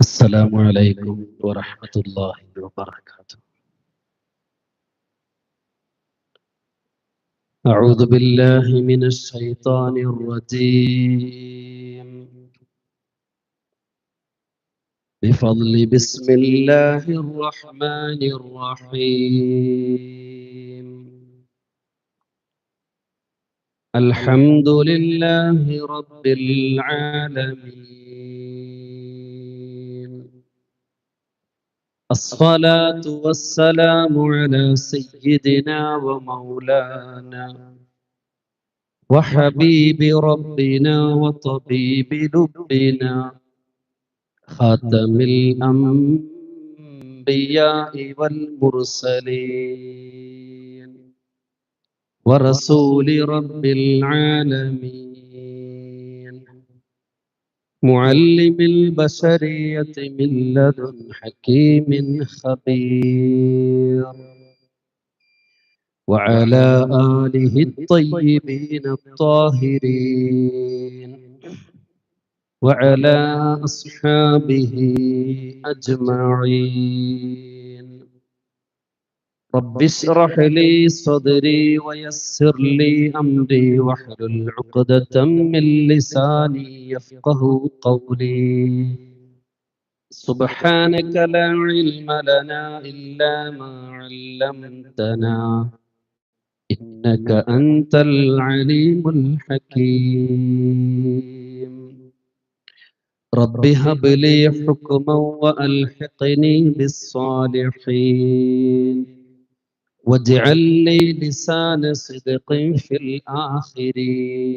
السلام عليكم ورحمة الله وبركاته. أعوذ بالله من الشيطان الرجيم. بفضل بسم الله الرحمن الرحيم. الحمد لله رب العالمين. الصلاة والسلام على سيدنا ومولانا وحبيب ربنا وطبيب لبنا خاتم الأنبياء والمرسلين ورسول رب العالمين معلم البشرية من لدن حكيم خبير وعلى آله الطيبين الطاهرين وعلى أصحابه أجمعين. رب اشرح لي صدري ويسر لي أمري واحلل عقدة من لساني يفقه قولي. سبحانك لا علم لنا إلا ما علمتنا إنك أنت العليم الحكيم. رب هب لي حكما وألحقني بالصالحين واجعل لي لسان صدق في الآخرين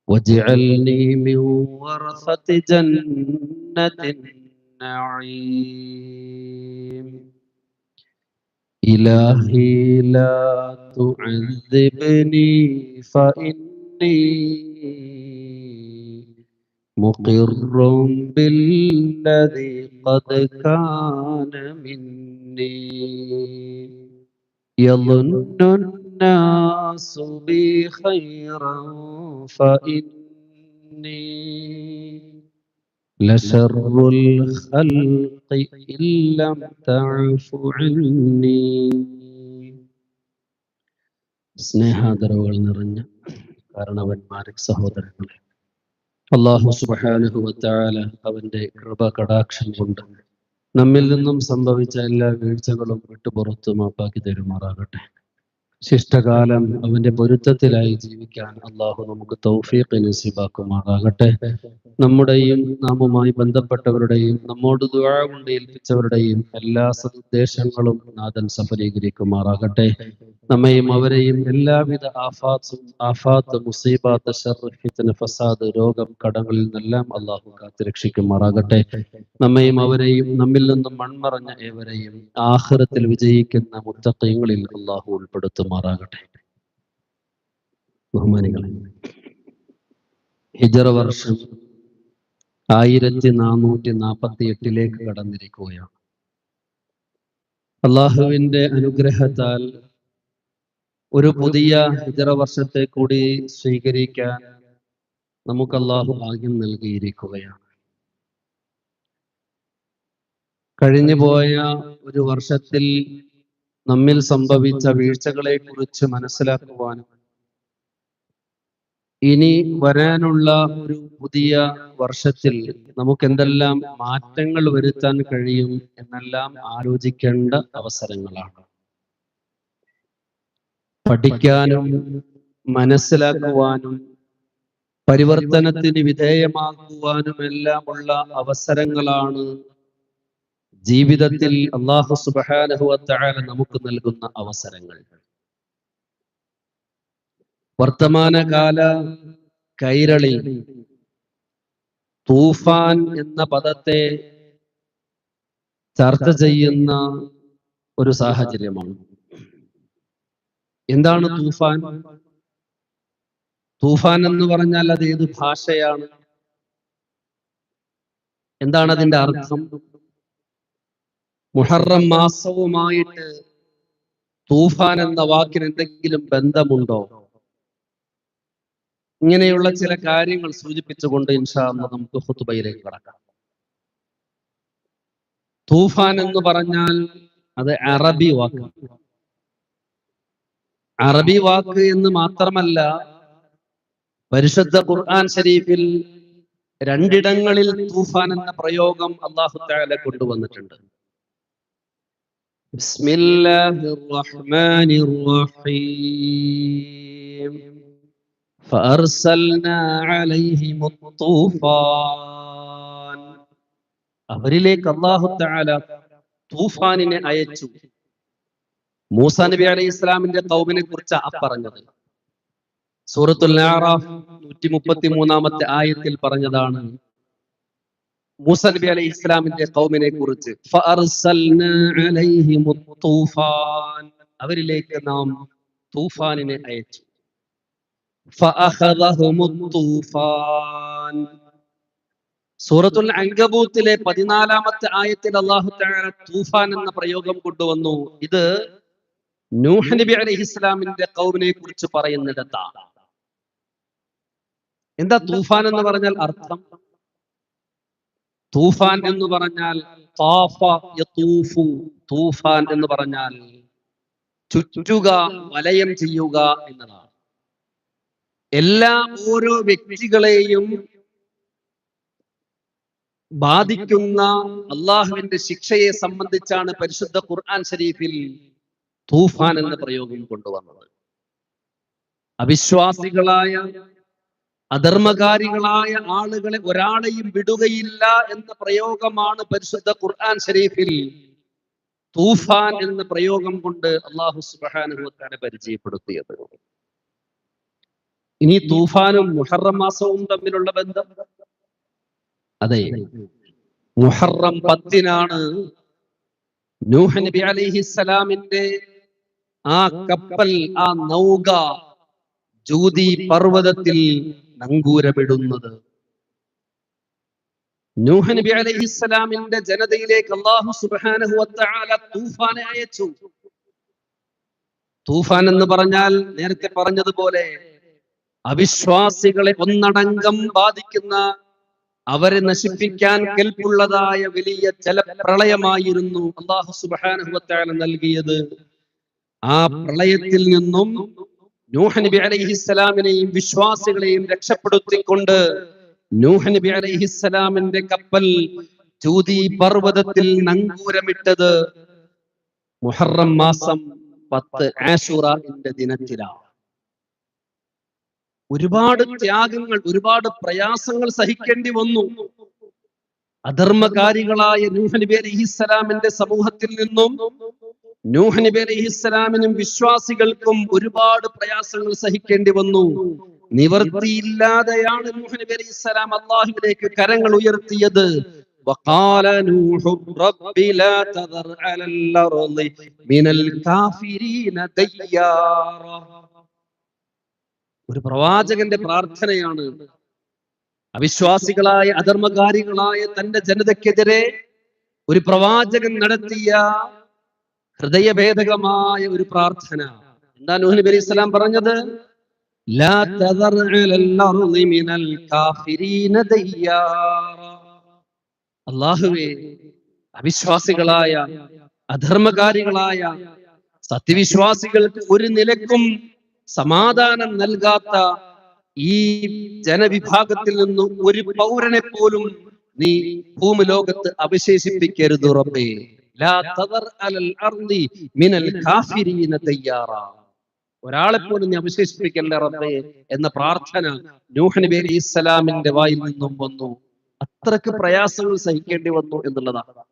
واجعلني من ورثة جنة النعيم. إلهي لا تعذبني فإني مقر بالذي قد كان مني. يظن الناس بي خيرا فإني لشر الخلق إن لم تعف عني. സ്നേഹാദരവുകൾ നിറഞ്ഞ കാരണവന്മാരെ, സഹോദരങ്ങളെ, അല്ലാഹു സുബ്ഹാനഹു വ തആല അവന്റെ കൃപ കടാക്ഷം കൊണ്ട് നമ്മിൽ നിന്നും സംഭവിച്ച എല്ലാ വീഴ്ചകളും വിട്ടുപുറത്തു മാപ്പാക്കി തരുമാറാകട്ടെ. ശിഷ്ടകാലം അവന്റെ പൊരുത്തത്തിലായി ജീവിക്കാൻ അള്ളാഹു നമുക്ക് തൗഫീഖ് നസീബാക്കുമാറാകട്ടെ. നമ്മുടെയും നാമുമായി ബന്ധപ്പെട്ടവരുടെയും നമ്മോട് ദുആ കൊണ്ട് ഏൽപ്പിച്ചവരുടെയും എല്ലാ സദുദ്ദേശങ്ങളും നാഥൻ സഫലീകരിക്കുമാറാകട്ടെ. നമ്മയും അവരെയും എല്ലാവിധ ആഫാത്ത്, മുസീബാത്ത്, ശർറ്, ഫിത്ന, ഫസാദ്, രോഗം, കടങ്ങളിൽ നിന്നെല്ലാം അള്ളാഹു കാത്തുരക്ഷിക്കുമാറാകട്ടെ. നമ്മയും അവരെയും നമ്മിൽ നിന്നും മൺമറഞ്ഞ ഏവരെയും ആഖിറത്തിൽ വിജയിക്കുന്ന മുത്തഖീങ്ങളിൽ അള്ളാഹു ഉൾപ്പെടുത്തുമാറാകട്ടെ. ബഹുമാനികളെ, ഹിജ്റ വർഷം 1448 കടന്നിരിക്കുകയാണ്. അള്ളാഹുവിന്റെ അനുഗ്രഹത്താൽ ഒരു പുതിയ ഹിജ്റ വർഷത്തെ കൂടി സ്വീകരിക്കാൻ നമുക്ക് അള്ളാഹു ഭാഗ്യം നൽകിയിരിക്കുകയാണ്. കഴിഞ്ഞുപോയ ഒരു വർഷത്തിൽ നമ്മിൽ സംഭവിച്ച വീഴ്ചകളെ കുറിച്ച് മനസ്സിലാക്കുവാനും ഇനി വരാനുള്ള ഒരു പുതിയ വർഷത്തിൽ നമുക്ക് എന്തെല്ലാം മാറ്റങ്ങൾ വരുത്താൻ കഴിയും എന്നെല്ലാം ആലോചിക്കേണ്ട അവസരങ്ങളാണ്. പഠിക്കാനും മനസ്സിലാക്കുവാനും പരിവർത്തനത്തിന് വിധേയമാക്കുവാനുമെല്ലാമുള്ള അവസരങ്ങളാണ് ജീവിതത്തിൽ അല്ലാഹു സുബ്ഹാനഹു വ തആല നമുക്ക് നൽകുന്ന അവസരങ്ങൾ. വർത്തമാനകാല കൈരളി തൂഫാൻ എന്ന പദത്തെ ചർച്ച ചെയ്യുന്ന ഒരു സാഹചര്യമാണ്. എന്താണ് തൂഫാൻ? തൂഫാൻ എന്ന് പറഞ്ഞാൽ അത് ഏത് ഭാഷയാണ്? എന്താണ് അതിന്റെ അർത്ഥം? മുഹറം മാസവുമായിട്ട് തൂഫാൻ എന്ന വാക്കിന് എന്തെങ്കിലും ബന്ധമുണ്ടോ? ഇങ്ങനെയുള്ള ചില കാര്യങ്ങൾ സൂചിപ്പിച്ചുകൊണ്ട് ഇൻഷാ അല്ലാഹ് നമുക്ക് ഖുതുബയിലേക്ക് കടക്കാം. തൂഫാൻ എന്ന് പറഞ്ഞാൽ അത് അറബി വാക്ക്. അറബി വാക്ക് എന്ന് മാത്രമല്ല, പരിശുദ്ധ ഖുർആൻ ശരീഫിൽ രണ്ടിടങ്ങളിൽ തൂഫാൻ എന്ന പ്രയോഗം അല്ലാഹു തആല കൊണ്ടുവന്നിട്ടുണ്ട്. ബിസ്മില്ലാഹിർ റഹ്മാനിർ റഹീം ഫഅർസൽനാ അലൈഹിമുത് തൂഫാൻ. അവരിലേക്ക് അല്ലാഹു തആല തൂഫാനിനെ അയച്ചു. മൂസാ നബി അലൈഹി ഇസ്ലാമിന്റെ ഖൗമിനെ കുറിച്ചാണ് പറഞ്ഞത്. സൂറത്തുൽ അഅറാഫ് 133-ാമത്തെ ആയത്തിൽ പറഞ്ഞതാണ് മൂസാ നബി അലൈഹി ഇസ്ലാമിന്റെ ഖൗമിനെ കുറിച്ച്. ഫഅർസൽനാ അലൈഹിമുത് തൂഫാൻ, അവരിലേക്ക് നാം തൂഫാനിനെ അയച്ചു. ഫഅഖദഹുമുത് തൂഫാൻ. സൂറത്തുൽ അൻകബൂത്തിലെ 14-ാമത്തെ ആയത്തിൽ അല്ലാഹു തആല തൂഫാൻ എന്ന പ്രയോഗം കൊണ്ടുവന്നു. ഇത് നൂഹ് നബി അലൈഹിസ്സലാമിന്റെ ഖൗമിനെ കുറിച്ച് പറയുന്നിടത്താണ്. എന്താ തൂഫാൻ എന്ന് പറഞ്ഞാൽ അർത്ഥം? തൂഫാൻ എന്ന് പറഞ്ഞാൽ താഫ യതൂഫു. തൂഫാൻ എന്ന് പറഞ്ഞാൽ ചുറ്റുക, വലയം ചെയ്യുക എന്നതാണ്. ഓരോ വ്യക്തികളെയും ബാധിക്കുന്ന അള്ളാഹുവിന്റെ ശിക്ഷയെ സംബന്ധിച്ചാണ് പരിശുദ്ധ ഖുർആൻ ശരീഫിൽ തൂഫാൻ എന്ന പ്രയോഗം കൊണ്ടുവന്നത്. അവിശ്വാസികളായ, അധർമ്മകാരികളായ ആളുകളെ ഒരാളെയും വിടുകയില്ല എന്ന പ്രയോഗമാണ് പരിശുദ്ധ ഖുർആൻ ശരീഫിൽ തൂഫാൻ എന്ന പ്രയോഗം കൊണ്ട് അല്ലാഹു സുബ്ഹാനഹു വ തആല പരിചയപ്പെടുത്തിയത്. ഇനി തൂഫാനും മുഹറം മാസവും തമ്മിലുള്ള ബന്ധം, അതെ, മുഹറം 10-നാണ് നൂഹ് നബി അലൈഹിസ്സലാമിന്റെ ആ കപ്പൽ, ആ നൗക ജൂദി പർവ്വതത്തിൽ നങ്കൂരമിടുന്നത്. നൂഹ് നബി അലൈഹിസ്സലാമിന്റെ ജനതയിലേക്ക് അല്ലാഹു സുബ്ഹാനഹു വ തആല തൂഫാനെ അയച്ചു. തൂഫാൻ എന്ന് പറഞ്ഞാൽ നേരത്തെ പറഞ്ഞതുപോലെ അവിശ്വാസികളെ ഒന്നടങ്കം ബാധിക്കുന്ന, അവരെ നശിപ്പിക്കാൻ കെൽപ്പുള്ളതായ വലിയ ജലപ്രളയമായിരുന്നു അല്ലാഹു സുബ്ഹാനഹു വ തആല നൽകിയത്. ആ പ്രളയത്തിൽ നിന്നും നൂഹ് നബി അലൈഹിസ്സലാമിനെയും വിശ്വാസികളെയും രക്ഷപ്പെടുത്തിക്കൊണ്ട് നൂഹ് നബി അലൈഹിസ്സലാമിന്റെ കപ്പൽ ജൂദി പർവ്വതത്തിൽ നങ്കൂരമിട്ടത് മുഹറം മാസം 10 ആശൂറയുടെ ദിനത്തിലാണ്. ഒരുപാട് ത്യാഗങ്ങൾ, ഒരുപാട് പ്രയാസങ്ങൾ സഹിക്കേണ്ടി വന്നു. അധർമ്മകാരികളായ നൂഹ് നബി അലൈഹിസ്സലാമിന്റെ സമൂഹത്തിൽ നിന്നും നൂഹ് നബി അലൈഹിസ്സലാമിനും വിശ്വാസികൾക്കും ഒരുപാട് പ്രയാസങ്ങൾ സഹിക്കേണ്ടി വന്നു. നിവർത്തിയില്ലാതെയാണ് നൂഹ് നബി അലൈഹിസ്സലാം അല്ലാഹുവിലേക്ക് കരങ്ങൾ ഉയർത്തിയത്. വഖാല നൂഹു റബ്ബി ലാ തദർ അലൽ അർളി മിനൽ കാഫിരീന ദയ്യാറ. ഒരു പ്രവാചകന്റെ പ്രാർത്ഥനയാണ്. അവിശ്വാസികളായ, അധർമ്മകാരികളായ തന്റെ ജനതയ്ക്കെതിരെ ഒരു പ്രവാചകൻ നടത്തിയ ഹൃദയഭേദകമായ ഒരു പ്രാർത്ഥന. എന്താ നൂഹ് നബി അലൈഹി സ്വലാം പറഞ്ഞത്? ലാ തദർ അലൽ അർളി മിനൽ കാഫിരീന ദയ്യാറ. അല്ലാഹുവേ, അവിശ്വാസികളായ, അധർമ്മകാരികളായ സത്യവിശ്വാസികൾക്ക് ഒരു നിലക്കും സമാധാനം നൽകാത്ത ഈ ജനവിഭാഗത്തിൽ നിന്നും ഒരു പൗരനെ പോലും നീ ഭൂമിലോകത്ത് അവശേഷിപ്പിക്കരുത് റബ്ബേ. ലാ തദർ അലൽ അർളി മിനൽ കാഫിരീന ദയ്യാറ. ഒരാളെ പോലും നീ അവശേഷിപ്പിക്കല്ലേ റബ്ബേ എന്ന പ്രാർത്ഥന നൂഹ് നബി അലൈഹിസ്സലാമിന്റെ വായിൽ നിന്നും വന്നു. അത്രക്ക് പ്രയാസങ്ങൾ സഹിക്കേണ്ടി വന്നു എന്നുള്ളതാണ്.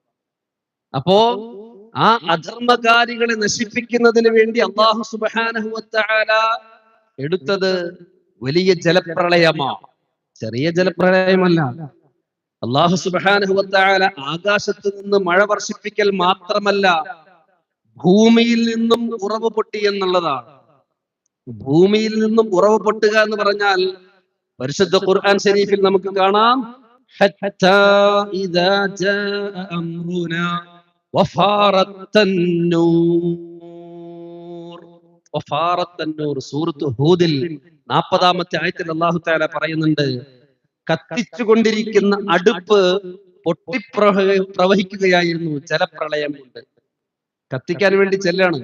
അപ്പോ ആ അധർമ്മകാരികളെ നശിപ്പിക്കുന്നതിന് വേണ്ടി അല്ലാഹു സുബ്ഹാനഹു വ തആല എടുത്തത് വലിയ ജലപ്രളയമാണ്, ചെറിയ ജലപ്രളയമല്ല. അല്ലാഹു സുബ്ഹാനഹു വ തആല ആകാശത്ത് നിന്ന് മഴ വർഷിപ്പിക്കൽ മാത്രമല്ല, ഭൂമിയിൽ നിന്നും ഉറവ് പൊട്ടി എന്നുള്ളതാണ്. ഭൂമിയിൽ നിന്നും ഉറവ് പൊട്ടുക എന്ന് പറഞ്ഞാൽ പരിശുദ്ധ ഖുർആൻ ശരീഫിൽ നമുക്ക് കാണാം, ഹത്താ ഇദാ ജാഅ അംറുനാ വഫാറത്ത് അന്നൂർ. സൂറത്ത് ഹൂദിൽ 40-ാമത്തെ ആയത്തിൽ അല്ലാഹു തആല പറയുന്നുണ്ട്, കത്തിച്ചുകൊണ്ടിരിക്കുന്ന അടുപ്പ് പ്രവഹിക്കുകയായിരുന്നു ജലപ്രളയം കൊണ്ട്. കത്തിക്കാൻ വേണ്ടി ചെല്ലാണ്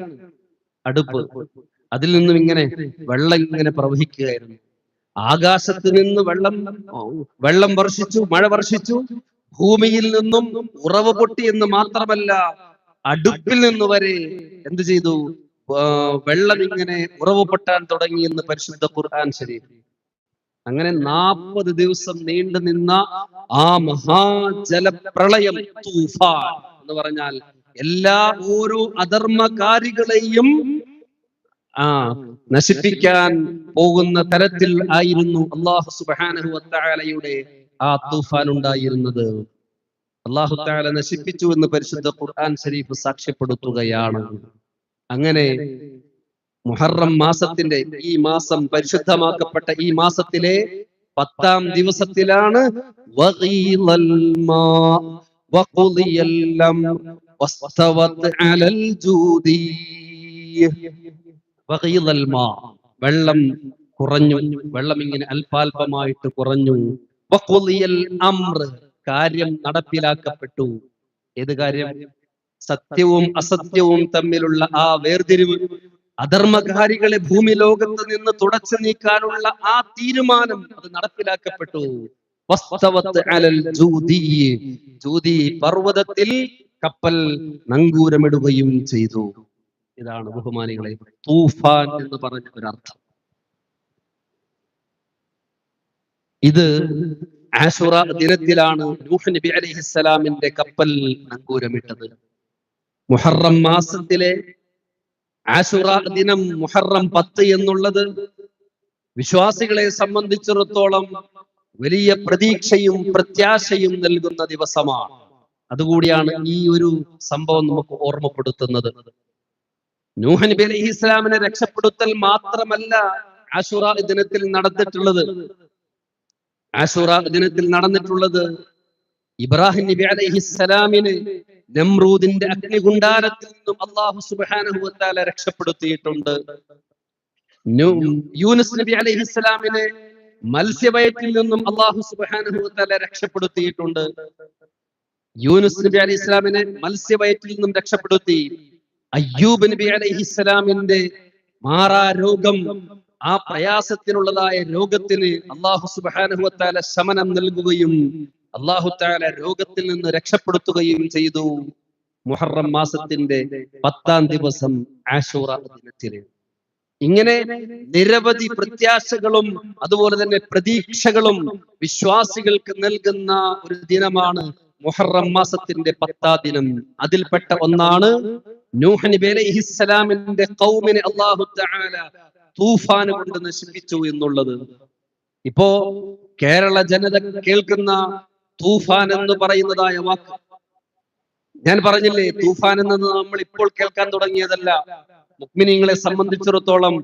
അടുപ്പ്, അതിൽ നിന്നും ഇങ്ങനെ വെള്ളം ഇങ്ങനെ പ്രവഹിക്കുകയായിരുന്നു. ആകാശത്ത് നിന്ന് വെള്ളം വർഷിച്ചു, മഴ വർഷിച്ചു. ഭൂമിയിൽ നിന്നും ഉറവ് പൊട്ടി എന്ന് മാത്രമല്ല, അടുപ്പിൽ നിന്ന് വരെ എന്ത് ചെയ്തു? വെള്ളം ഇങ്ങനെ ഉറവ് പൊട്ടാൻ തുടങ്ങി എന്ന് പരിശുദ്ധ ഖുർആൻ ശരീഫ്. അങ്ങനെ 40 ദിവസം നീണ്ടു നിന്ന ആ മഹാജലപ്രളയം, തൂഫാൻ എന്ന് പറഞ്ഞാൽ ഓരോ അധർമ്മകാരികളെയും നശിപ്പിക്കാൻ പോകുന്ന തരത്തിൽ ആയിരുന്നു അല്ലാഹു സുബ്ഹാനഹു വ തആലയുടെ ആ തൂഫാൻ ഉണ്ടായിരുന്നത്. അല്ലാഹു തആല നശിപ്പിച്ചു എന്ന് പരിശുദ്ധ ഖുർആൻ ശരീഫ് സാക്ഷ്യപ്പെടുത്തുകയാണ്. അങ്ങനെ മുഹറം മാസത്തിന്റെ ഈ മാസം, പരിശുദ്ധമാക്കപ്പെട്ട ഈ മാസത്തിലെ 10-ാം ദിവസത്തിലാണ് വെള്ളം കുറഞ്ഞു, വെള്ളം ഇങ്ങനെ അല്പാൽപമായിട്ട് കുറഞ്ഞു. കാര്യം നടപ്പിലാക്കപ്പെട്ടു. ഏത് കാര്യം? സത്യവും അസത്യവും തമ്മിലുള്ള ആ വേർതിരിവ്, അധർമ്മകാരികളെ ഭൂമി ലോകത്ത് നിന്ന് തുടച്ചു നീക്കാനുള്ള ആ തീരുമാനം, അത് നടപ്പിലാക്കപ്പെട്ടു. ജൂദി പർവ്വതത്തിൽ കപ്പൽ നങ്കൂരമിടുകയും ചെയ്തു. ഇതാണ് ബഹുമാനികളെ തൂഫാൻ എന്ന് പറഞ്ഞ ഒരർത്ഥം. ഇത് ആശുറ ദിനത്തിലാണ് നൂഹ് നബി അലൈഹിസ്സലാമിന്റെ കപ്പൽ നങ്കൂരമിട്ടത്. മുഹറം മാസത്തിലെ ആശുറ ദിനം, മുഹറം 10 എന്നുള്ളത് വിശ്വാസികളെ സംബന്ധിച്ചിടത്തോളം വലിയ പ്രതീക്ഷയും പ്രത്യാശയും നൽകുന്ന ദിവസമാണ്. അതുകൂടിയാണ് ഈ ഒരു സംഭവം നമുക്ക് ഓർമ്മപ്പെടുത്തുന്നത്. നൂഹ് നബി അലൈഹിസ്സലാമിനെ രക്ഷപ്പെടുത്തൽ മാത്രമല്ല ആശുറ ദിനത്തിൽ നടന്നിട്ടുള്ളത്. ആശുറ ദിനത്തിൽ നടന്നിട്ടുള്ളത് ഇബ്രാഹിം നബി അലൈഹിസ്സലാമിനെ നമ്രൂദിന്റെ അഗ്നികുണ്ഡാരത്തിൽ നിന്നും അല്ലാഹു സുബ്ഹാനഹു വ തആല രക്ഷപ്പെടുത്തിയിട്ടുണ്ട്. യൂനുസ് നബി അലൈഹിസ്സലാമിനെ മത്സ്യവയറ്റിൽ നിന്നും അല്ലാഹു സുബ്ഹാനഹു വ തആല രക്ഷപ്പെടുത്തിയിട്ടുണ്ട്. യൂനുസ് നബി അലൈഹിസ്സലാമിനെ മത്സ്യവയറ്റിൽ നിന്നും രക്ഷപ്പെടുത്തി. അയ്യൂബ് നബി അലൈഹിസ്സലാമിന്റെ മാറാരോഗം, ആ പ്രയാസത്തിനുള്ളതായ രോഗത്തിന് അല്ലാഹു സുബ്ഹാനഹു വ തആല ശമനം നൽകുകയും അല്ലാഹു തആല രോഗത്തിൽ നിന്ന് രക്ഷപ്പെടുത്തുകയും ചെയ്തു. മുഹറം മാസത്തിന്റെ 10-ാം ദിവസം ആശൂറ ദിനത്തില് ഇങ്ങനെ നിരവധി പ്രത്യാശകളും അതുപോലെ തന്നെ പ്രതീക്ഷകളും വിശ്വാസികൾക്ക് നൽകുന്ന ഒരു ദിനമാണ് മുഹറം മാസത്തിന്റെ 10-ാം ദിനം. അതിൽപ്പെട്ട ഒന്നാണ് നൂഹ് നബി അലൈഹിസ്സലാമിന്റെ ഖൗമിനെ അല്ലാഹു തആല തൂഫാൻ കൊണ്ട് നശിപ്പിച്ചു എന്നുള്ളത്. ഇപ്പോ കേരള ജനത കേൾക്കുന്ന തൂഫാൻ എന്ന് പറയുന്നതായ വാക്ക്, ഞാൻ പറഞ്ഞില്ലേ, തൂഫാൻ എന്നത് നമ്മൾ ഇപ്പോൾ കേൾക്കാൻ തുടങ്ങിയതല്ല. മുഅ്മിനീങ്ങളെ സംബന്ധിച്ചിടത്തോളം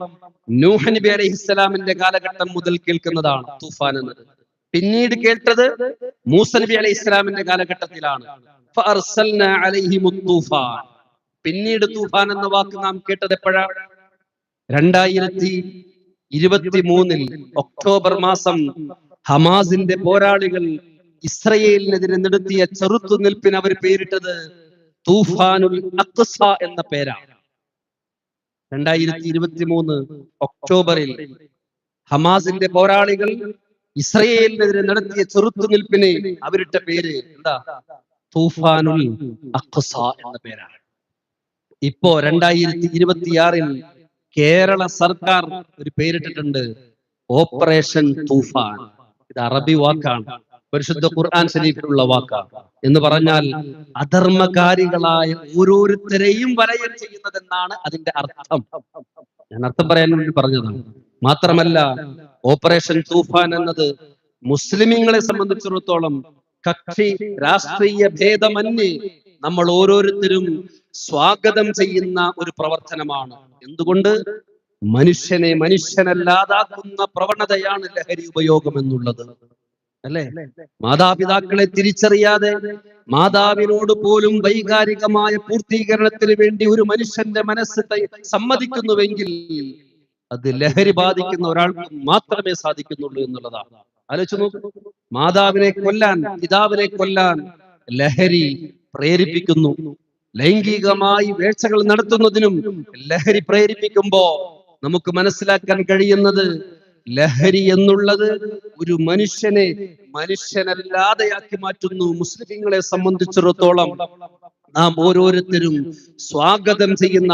നൂഹ് നബി അലൈഹിസ്സലാമിന്റെ കാലഘട്ടം മുതൽ കേൾക്കുന്നതാണ് തൂഫാൻ എന്നത്. പിന്നീട് കേട്ടത് മൂസ നബി അലൈഹിസ്സലാമിന്റെ കാലഘട്ടത്തിലാണ്. ഫഅർസൽനാ അലൈഹിമുത് തൂഫാൻ. പിന്നീട് തൂഫാൻ എന്ന വാക്ക് നാം കേട്ടത് എപ്പോഴാണ്? 2023 ഒക്ടോബർ മാസം ഹമാസിന്റെ പോരാളികൾ ഇസ്രയേലിനെതിരെ നടത്തിയ ചെറുത്തുനിൽപ്പിന് അവർ പേരിട്ടത് തൂഫാനുൽ അഖ്സ എന്ന പേരാണ്. 2023 ഒക്ടോബറിൽ ഹമാസിന്റെ പോരാളികൾ ഇസ്രയേലിനെതിരെ നടത്തിയ ചെറുത്തുനിൽപ്പിന് അവരിട്ട പേര് എന്താ? തൂഫാനുൽ അഖ്സ എന്ന പേരാണ്. ഇപ്പോ 2026 കേരള സർക്കാർ ഒരു പേരിട്ടിട്ടുണ്ട്, ഓപ്പറേഷൻ തൂഫാൻ. ഇത് അറബി വാക്കാണ്, പരിശുദ്ധ ഖുർആൻ ശരീഫിലുള്ള വാക്കാണ്. എന്ന് പറഞ്ഞാൽ അധർമ്മകാരികളായ ഓരോരുത്തരെയും വലയം ചെയ്യുന്നതെന്നാണ് അതിന്റെ അർത്ഥം. ഞാൻ അർത്ഥം പറയാൻ വേണ്ടി പറഞ്ഞതാണ്. മാത്രമല്ല, ഓപ്പറേഷൻ തൂഫാൻ എന്നത് മുസ്ലിമീങ്ങളെ സംബന്ധിച്ചിടത്തോളം കക്ഷി രാഷ്ട്രീയ ഭേദമന്യേ നമ്മൾ ഓരോരുത്തരും സ്വാഗതം ചെയ്യുന്ന ഒരു പ്രവർത്തനമാണ്. എന്തുകൊണ്ട്? മനുഷ്യനെ മനുഷ്യനല്ലാതാക്കുന്ന പ്രവണതയാണ് ലഹരി ഉപയോഗം എന്നുള്ളത്. അല്ലെ? മാതാപിതാക്കളെ തിരിച്ചറിയാതെ മാതാവിനോട് പോലും വൈകാരികമായ പൂർത്തീകരണത്തിന് വേണ്ടി ഒരു മനുഷ്യന്റെ മനസ്സ് സമ്മതിക്കുന്നുവെങ്കിൽ അത് ലഹരി ബാധിക്കുന്ന ഒരാൾക്ക് മാത്രമേ സാധിക്കുന്നുള്ളൂ എന്നുള്ളതാണ്. ആലോചിച്ച് നോക്കൂ. മാതാവിനെ കൊല്ലാൻ, പിതാവിനെ കൊല്ലാൻ ലഹരി പ്രേരിപ്പിക്കുന്നു. ലൈംഗികമായി വേഴ്ചകൾ നടത്തുന്നതിനും ലഹരി പ്രേരിപ്പിക്കുമ്പോ നമുക്ക് മനസ്സിലാക്കാൻ കഴിയുന്നത് ലഹരി എന്നുള്ളത് ഒരു മനുഷ്യനെ മനുഷ്യനല്ലാതെയാക്കി മാറ്റുന്നു. മുസ്ലിങ്ങളെ സംബന്ധിച്ചിടത്തോളം നാം ഓരോരുത്തരും സ്വാഗതം ചെയ്യുന്ന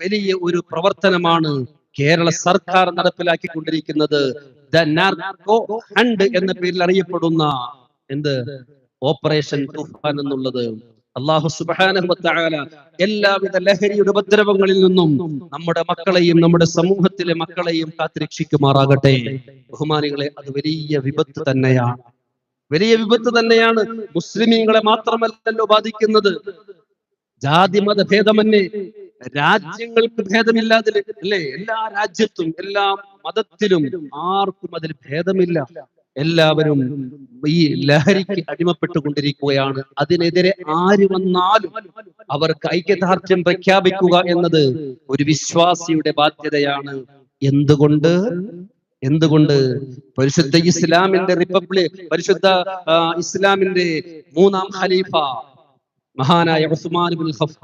വലിയ ഒരു പ്രവർത്തനമാണ് കേരള സർക്കാർ നടപ്പിലാക്കിക്കൊണ്ടിരിക്കുന്നത്. ദ നാർക്കോ ഹണ്ട് എന്ന പേരിൽ അറിയപ്പെടുന്ന ഓപ്പറേഷൻ തുഫാൻ എന്നുള്ളത്. അല്ലാഹു സുബ്ഹാനഹു വ തആല എല്ലാവിധ ലഹരിയുടെ ഉപദ്രവങ്ങളിൽ നിന്നും നമ്മുടെ മക്കളെയും നമ്മുടെ സമൂഹത്തിലെ മക്കളെയും കാത്തുരക്ഷിക്കുമാറാകട്ടെ. ബഹുമാനികളെ, അത് വലിയ വിപത്ത് തന്നെയാണ്, വലിയ വിപത്ത് തന്നെയാണ്. മുസ്ലിമീങ്ങളെ മാത്രമല്ലല്ലോ ബാധിക്കുന്നത്, ജാതി മത ഭേദമന്യേ രാജ്യങ്ങൾക്ക് ഭേദമില്ലാതെ അല്ലേ? എല്ലാ രാജ്യത്തും എല്ലാ മതത്തിലും ആർക്കും അതിൽ ഭേദമില്ല. എല്ലാവരും ഈ ലഹരിക്ക് അടിമപ്പെട്ടുകൊണ്ടിരിക്കുകയാണ്. അതിനെതിരെ ആര് വന്നാലും അവർക്ക് ഐക്യദാർഢ്യം പ്രഖ്യാപിക്കുക എന്നത് ഒരു വിശ്വാസിയുടെ ബാധ്യതയാണ്. എന്തുകൊണ്ട് പരിശുദ്ധ ഇസ്ലാമിന്റെ പരിശുദ്ധ ഇസ്ലാമിന്റെ 3ാം ഖലീഫ മഹാനായ ഉസ്മാൻ ഇബ്നുൽ ഖത്താബ്